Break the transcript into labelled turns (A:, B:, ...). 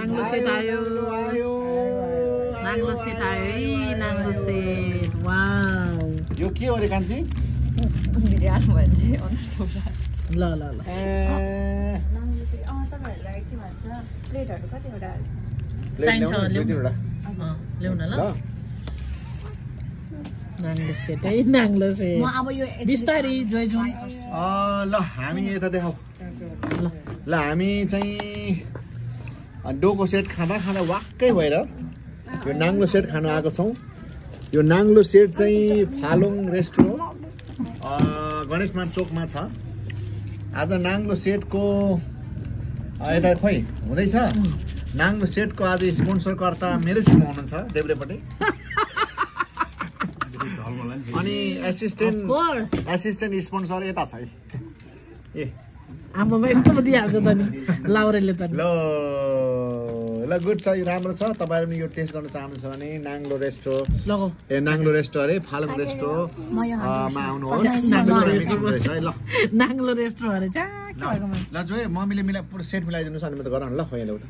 A: नाङ्लो set आयो नाङ्लो set आयो है नाङ्लो सेट वाउ
B: यो के हो रे कान्छी
C: बिरानो भन्छ अनुहार चौरा
A: ल ल ल
C: नाङ्लो सेट तपाईहरुलाई के भन्छ प्लेटहरु कतिवटा
A: चाहिन्छ
B: दुई तीनवटा
A: ल्याउन ल नाङ्लो सेट है नाङ्लो सेट
C: म अब यो
A: बिस्तारै जोइ जुन
B: ल हामी यता देखाउ ल हामी चाहिँ डोको सेट खाँदा खाँदा वाक्कै भएर यो नाङ्लो सेट खान आएको छौँ यो नाङ्लो सेट चाहिँ फालुङ रेस्टुरेन्ट गणेशमान चोकमा छ आज नाङ्लो सेटको यता खोइ हुँदैछ नाङ्लो सेटको आज स्पोन्सरकर्ता मेरै छेउमा हुनुहुन्छ देब्रेपट्टि अनि एसिस्टेन्ट स्पोन्सर यता छ है ए
A: आमामा यस्तो पो दिइहाल्छ त नि लाउरेले त
B: ल गुड छ यो राम्रो छ तपाईँहरू पनि यो टेस्ट गर्न चाहनुहुन्छ भने नाङ्लो रेस्टो
A: लगाऊ
B: नाङ्लो रेस्टो अरे फालुङ रेस्टो मा आउनुहोस् है ल
A: नाङ्लो रेस्टुरेन्ट अरे
B: ल जो मम्मीले पुरा सेट मिलाइदिनुहोस् अनि म त गराउनु ल खोइ एउटा